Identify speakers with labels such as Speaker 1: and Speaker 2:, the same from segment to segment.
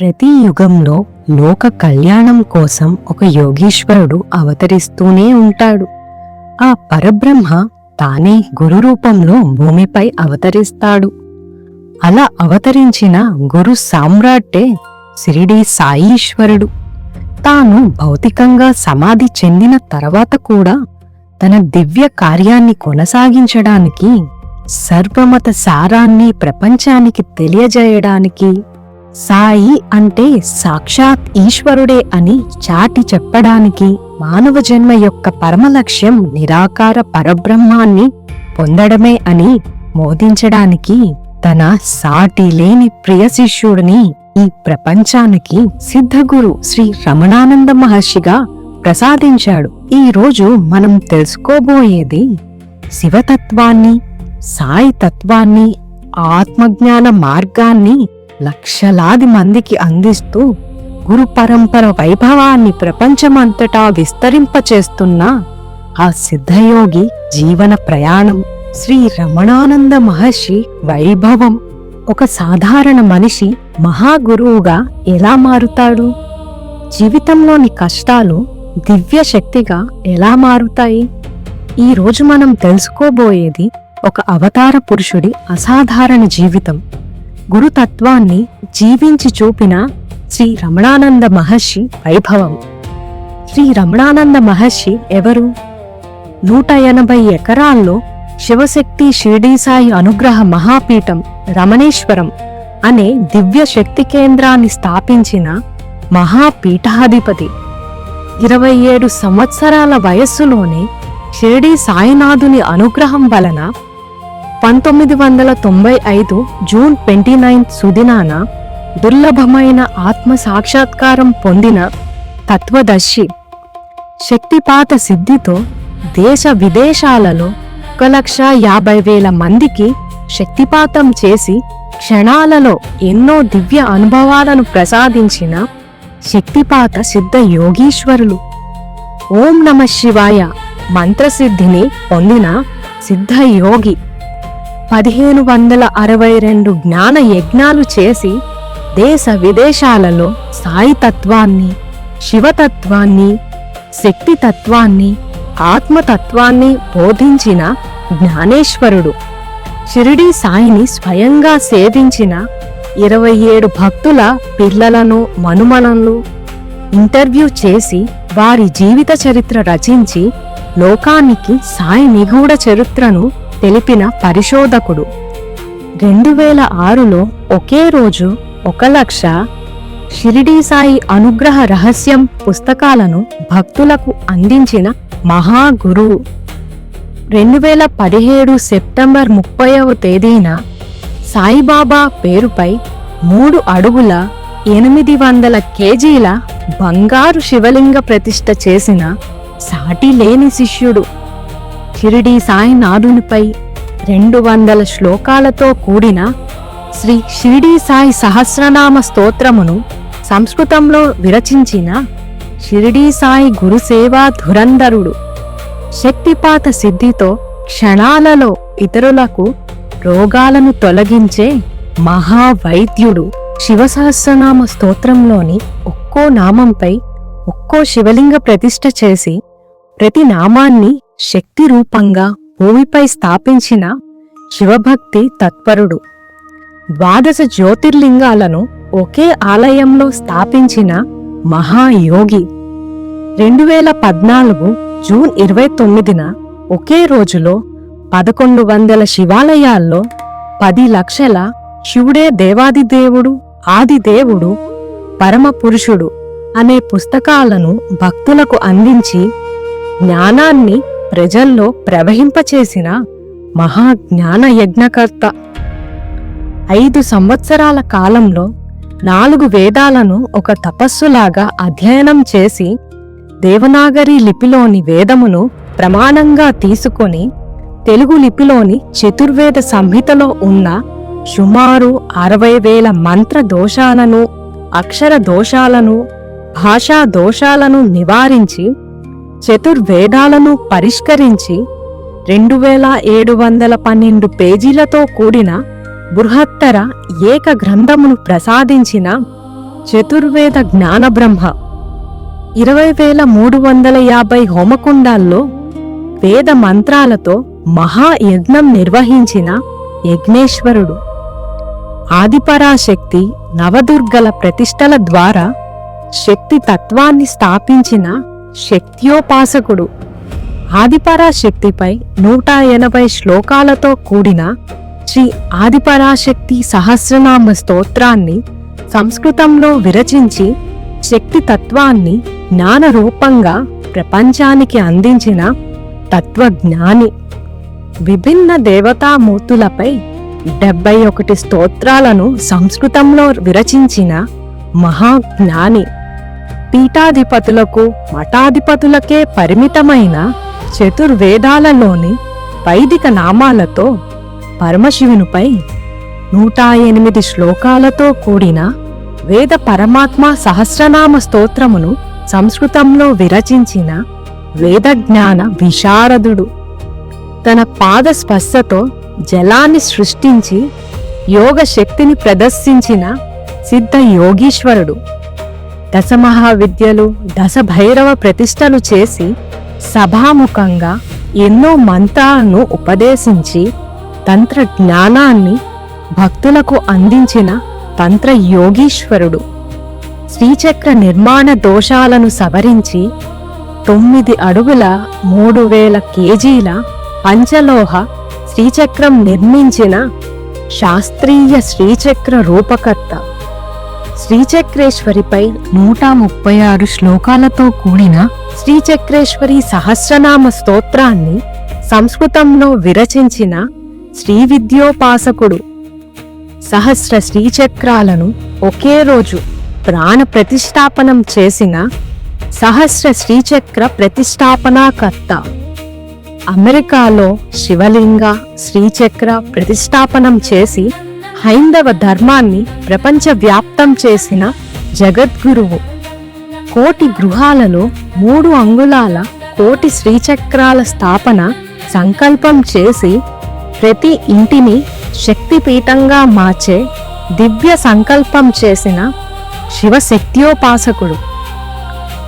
Speaker 1: ప్రతి యుగంలో లోక కళ్యాణం కోసం ఒక యోగీశ్వరుడు అవతరిస్తూనే ఉంటాడు. ఆ పరబ్రహ్మ తానే గురు రూపంలో భూమిపై అవతరిస్తాడు. అలా అవతరించిన గురు సామ్రాట్టే షిరిడీ సాయీశ్వరుడు. తాను భౌతికంగా సమాధి చెందిన తర్వాత కూడా తన దివ్య కార్యాన్ని కొనసాగించడానికి, సర్వమత సారాన్ని ప్రపంచానికి తెలియజేయడానికి, సాయి అంటే సాక్షాత్ ఈశ్వరుడే అని చాటి చెప్పడానికి, మానవ జన్మ యొక్క పరమ లక్ష్యం నిరాకార పరబ్రహ్మాన్ని పొందడమే అని బోధించడానికి తన సాటి లేని ప్రియ శిష్యుడిని ఈ ప్రపంచానికి సిద్ధగురు శ్రీ రమణానంద మహర్షిగా ప్రసాదించాడు. ఈ రోజు మనం తెలుసుకోబోయేది శివతత్వాన్ని, సాయి తత్వాన్ని, ఆత్మజ్ఞాన మార్గాన్ని లక్షలాది మందికి అందిస్తూ గురు పరంపర వైభవాన్ని ప్రపంచమంతటా విస్తరింపచేస్తున్న ఆ సిద్ధయోగి జీవన ప్రయాణం. శ్రీ రమణానంద మహర్షి వైభవం. ఒక సాధారణ మనిషి మహాగురువుగా ఎలా మారుతాడు? జీవితంలోని కష్టాలు దివ్య శక్తిగా ఎలా మారుతాయి? ఈ రోజు మనం తెలుసుకోబోయేది ఒక అవతార పురుషుడి అసాధారణ జీవితం. గురుతత్వాన్ని జీవించి చూపిన శ్రీ రమణానంద మహర్షి వైభవం. శ్రీ రమణానంద మహర్షి ఎవరు? 180 ఎకరాల్లో శివశక్తి షిరిడీ సాయి అనుగ్రహ మహాపీఠం రమణేశ్వరం అనే దివ్య శక్తి కేంద్రాన్ని స్థాపించిన మహాపీఠాధిపతి. 27 సంవత్సరాల వయస్సులోనే షిరిడీ సాయినాథుని అనుగ్రహం వలన 1995 జూన్ 29 సుదినాన దుర్లభమైన ఆత్మ సాక్షాత్కారం పొందిన తత్వదర్శి. శక్తిపాత సిద్ధితో దేశ విదేశాలలో 1,50,000 మందికి శక్తిపాతం చేసి క్షణాలలో ఎన్నో దివ్య అనుభవాలను ప్రసాదించిన శక్తిపాత సిద్ధ యోగీశ్వరులు. ఓం నమ శివాయ మంత్రసిద్ధిని పొందిన సిద్ధ యోగి. 1562 జ్ఞాన యజ్ఞాలు చేసి దేశ విదేశాలలో సాయి తత్వాన్ని, శివతత్వాన్ని, శక్తితత్వాన్ని, ఆత్మతత్వాన్ని బోధించిన జ్ఞానేశ్వరుడు. షిరిడీ సాయిని స్వయంగా సేవించిన 27 భక్తుల పిల్లలను, మనుమలను ఇంటర్వ్యూ చేసి వారి జీవిత చరిత్ర రచించి లోకానికి సాయి నిగూఢ చరిత్రను తెలిపిన పరిశోధకుడు. 2006లో ఒకే రోజు 1,00,000 షిరిడీ సాయి అనుగ్రహ రహస్యం పుస్తకాలను భక్తులకు అందించిన మహాగురువు. 2017 సెప్టెంబర్ 30వ తేదీన సాయిబాబా పేరుపై 3 అడుగుల 800 కేజీల బంగారు శివలింగ ప్రతిష్ఠ చేసిన సాటి లేని శిష్యుడు. షిరిడీ సాయినాథునిపై 200 శ్లోకాలతో కూడిన శ్రీ షిరిడీ సాయి సహస్రనామ స్తోత్రమును సంస్కృతంలో విరచించిన షిరిడీ సాయి గురుసేవా ధురంధరుడు. శక్తిపాత సిద్ధితో క్షణాలలో ఇతరులకు రోగాలను తొలగించే మహావైద్యుడు. శివసహస్రనామ స్తోత్రంలోని ఒక్కో నామంపై ఒక్కో శివలింగ ప్రతిష్ఠ చేసి ప్రతి నామాన్ని శక్తి రూపంగా భూమిపై స్థాపించిన శివభక్తి తత్పరుడు. 12 జ్యోతిర్లింగాలను ఒకే ఆలయంలో స్థాపించిన మహాయోగి. 2014 జూన్ 29న ఒకే రోజులో 1100 శివాలయాల్లో 10 లక్షల శివుడే దేవాదిదేవుడు, ఆదిదేవుడు, పరమపురుషుడు అనే పుస్తకాలను భక్తులకు అందించి జ్ఞానాన్ని ప్రజల్లో ప్రవహింపచేసిన మహాజ్ఞాన యజ్ఞకర్త. 5 సంవత్సరాల కాలంలో 4 వేదాలను ఒక తపస్సులాగా అధ్యయనం చేసి దేవనాగరి లిపిలోని వేదమును ప్రమాణంగా తీసుకొని తెలుగు లిపిలోని చతుర్వేద సంహితలో ఉన్న సుమారు 60,000 మంత్ర దోషాలను, అక్షర దోషాలను, భాషా దోషాలను నివారించి చతుర్వేదాలను పరిష్కరించి 2712 పేజీలతో కూడిన బృహత్తర ఏక గ్రంథమును ప్రసాదించిన చతుర్వేద జ్ఞానబ్రహ్మ. 20,350 హోమకుండాల్లో వేద మంత్రాలతో మహాయజ్ఞం నిర్వహించిన యజ్ఞేశ్వరుడు. ఆదిపరాశక్తి నవదుర్గల ప్రతిష్టల ద్వారా శక్తి తత్వాన్ని స్థాపించిన శక్త్యోపాసకుడు. ఆదిపరాశక్తిపై 180 శ్లోకాలతో కూడిన శ్రీ ఆదిపరాశక్తి సహస్రనామ స్తోత్రాన్ని సంస్కృతంలో విరచించి శక్తి తత్వాన్ని జ్ఞానరూపంగా ప్రపంచానికి అందించిన తత్వజ్ఞాని. విభిన్న దేవతామూర్తులపై 71 స్తోత్రాలను సంస్కృతంలో విరచించిన మహాజ్ఞాని. పీఠాధిపతులకు మఠాధిపతులకే పరిమితమైన చతుర్వేదాలలోని వైదిక నామాలతో పరమశివునిపై 108 శ్లోకాలతో కూడిన వేద పరమాత్మ సహస్రనామ స్తోత్రమును సంస్కృతంలో విరచించిన వేదజ్ఞాన విశారదుడు. తన పాద స్పర్శతో జలాన్ని సృష్టించి యోగ శక్తిని ప్రదర్శించిన సిద్ధ యోగీశ్వరుడు. దశమహావిద్యలు దశభైరవ ప్రతిష్టలు చేసి సభాముఖంగా ఎన్నో మంత్రాలను ఉపదేశించి తంత్ర జ్ఞానాన్ని భక్తులకు అందించిన తంత్ర యోగీశ్వరుడు. శ్రీచక్ర నిర్మాణ దోషాలను సవరించి 9 అడుగుల 3,000 కేజీల పంచలోహ శ్రీచక్రం నిర్మించిన శాస్త్రీయ శ్రీచక్ర రూపకర్త. శ్రీచక్రేశ్వరిపై 136 శ్లోకాలతో కూడిన శ్రీచక్రేశ్వరి సహస్రనామ స్తోత్రాన్ని సంస్కృతంలో విరచించిన శ్రీవిద్యోపాసకుడు. సహస్ర శ్రీచక్రాలను ఒకే రోజు ప్రాణ ప్రతిష్టాపనం చేసిన సహస్ర శ్రీచక్ర ప్రతిష్టాపనాకర్త. అమెరికాలో శివలింగ శ్రీచక్ర ప్రతిష్టాపనం చేసి హైందవ ధర్మాన్ని ప్రపంచవ్యాప్తం చేసిన జగద్గురువు. కోటి గృహాలలో 3 అంగుళాల కోటి శ్రీచక్రాల స్థాపన సంకల్పం చేసి ప్రతి ఇంటిని శక్తిపీఠంగా మార్చే దివ్య సంకల్పం చేసిన శివశక్త్యోపాసకుడు.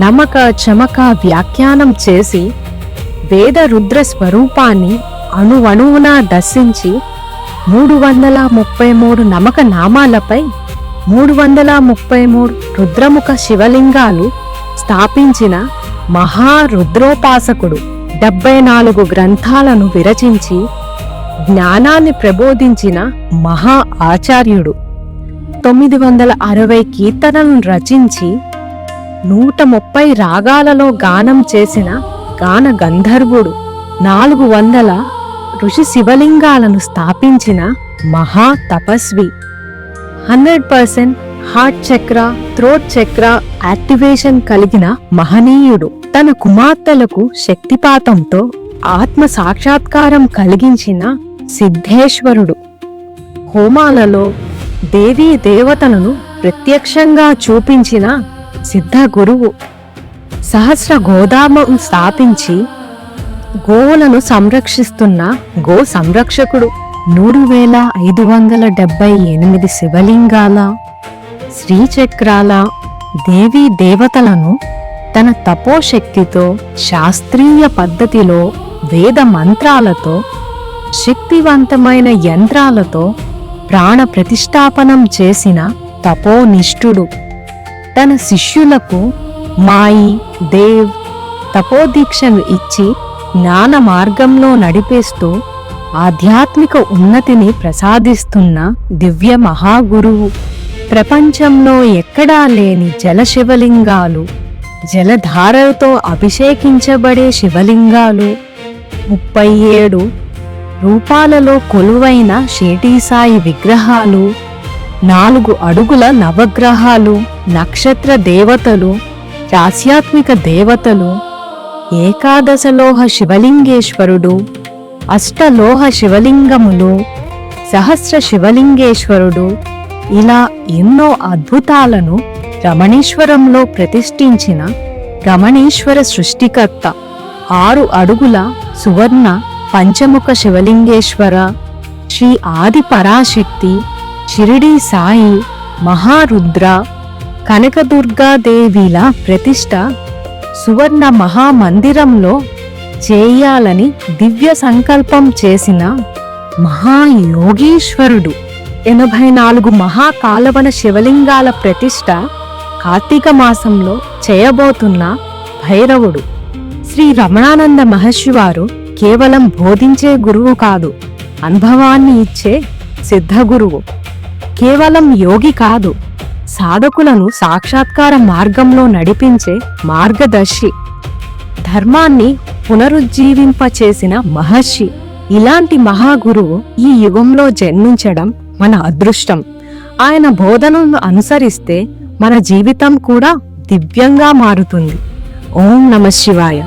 Speaker 1: నమక చమక వ్యాఖ్యానం చేసి వేద రుద్ర స్వరూపాన్ని అణువణువునా దర్శించి 333 నమక నామాలపై 333 రుద్రముఖ శివలింగాలు స్థాపించిన మహారుద్రోపాసకుడు. 74 గ్రంథాలను విరచించి జ్ఞానాన్ని ప్రబోధించిన మహా ఆచార్యుడు. 960 కీర్తనలను రచించి 130 రాగాలలో గానం చేసిన గాన గంధర్వుడు. 400 ఋషి శివలింగాలను స్థాపించిన మహా తపస్వి. 100% హార్ట్ చక్ర థ్రోట్ చక్ర యాక్టివేషన్ కలిగిన మహనీయుడు. తన కుమార్తెలకు శక్తిపాతంతో ఆత్మ సాక్షాత్కారం కలిగించిన సిద్ధేశ్వరుడు. హోమాలలో దేవీ దేవతలను ప్రత్యక్షంగా చూపించిన సిద్ధ గురువు. సహస్ర గోదామం స్థాపించి గోవులను సంరక్షిస్తున్న గో సంరక్షకుడు. 3,578 శివలింగాల శ్రీచక్రాల దేవీ దేవతలను తన తపోశక్తితో శాస్త్రీయ పద్ధతిలో వేద మంత్రాలతో శక్తివంతమైన యంత్రాలతో ప్రాణ ప్రతిష్టాపనం చేసిన తపోనిష్ఠుడు. తన శిష్యులకు మాయి దేవ్ తపోదీక్షను ఇచ్చి జ్ఞాన మార్గంలో నడిపేస్తూ ఆధ్యాత్మిక ఉన్నతిని ప్రసాదిస్తున్న దివ్య మహాగురువు. ప్రపంచంలో ఎక్కడా లేని జల శివలింగాలు, జలధారలతో అభిషేకించబడే శివలింగాలు, 37 రూపాలలో కొలువైన షిరిడీసాయి విగ్రహాలు, 4 అడుగుల నవగ్రహాలు, నక్షత్ర దేవతలు, ఆధ్యాత్మిక దేవతలు, ఏకాదశలోహ శివలింగేశ్వరుడు, అష్టలోహ శివలింగములు, సహస్ర శివలింగేశ్వరుడు, ఇలా ఎన్నో అద్భుతాలను రమణీశ్వరంలో ప్రతిష్ఠించిన రమణీశ్వర సృష్టికర్త. 6 అడుగుల సువర్ణ పంచముఖ శివలింగేశ్వర, శ్రీ ఆది పరాశక్తి, షిరిడీ సాయి, మహారుద్ర, కనకదుర్గాదేవిల ప్రతిష్ట సువర్ణ మహామందిరంలో చేయాలని దివ్య సంకల్పం చేసిన మహాయోగీశ్వరుడు. 84 మహాకాలవన శివలింగాల ప్రతిష్ట కార్తీక మాసంలో చేయబోతున్న భైరవుడు. శ్రీ రమణానంద మహర్షి వారు కేవలం బోధించే గురువు కాదు, అనుభవాన్ని ఇచ్చే సిద్ధ గురువు. కేవలం యోగి కాదు, సాధకులను సాక్షాత్కార మార్గంలో నడిపించే మార్గదర్శి. ధర్మాన్ని పునరుజ్జీవింపచేసిన మహర్షి. ఇలాంటి మహాగురువు ఈ యుగంలో జన్మించడం మన అదృష్టం. ఆయన బోధనలను అనుసరిస్తే మన జీవితం కూడా దివ్యంగా మారుతుంది. ఓం నమః శివాయ.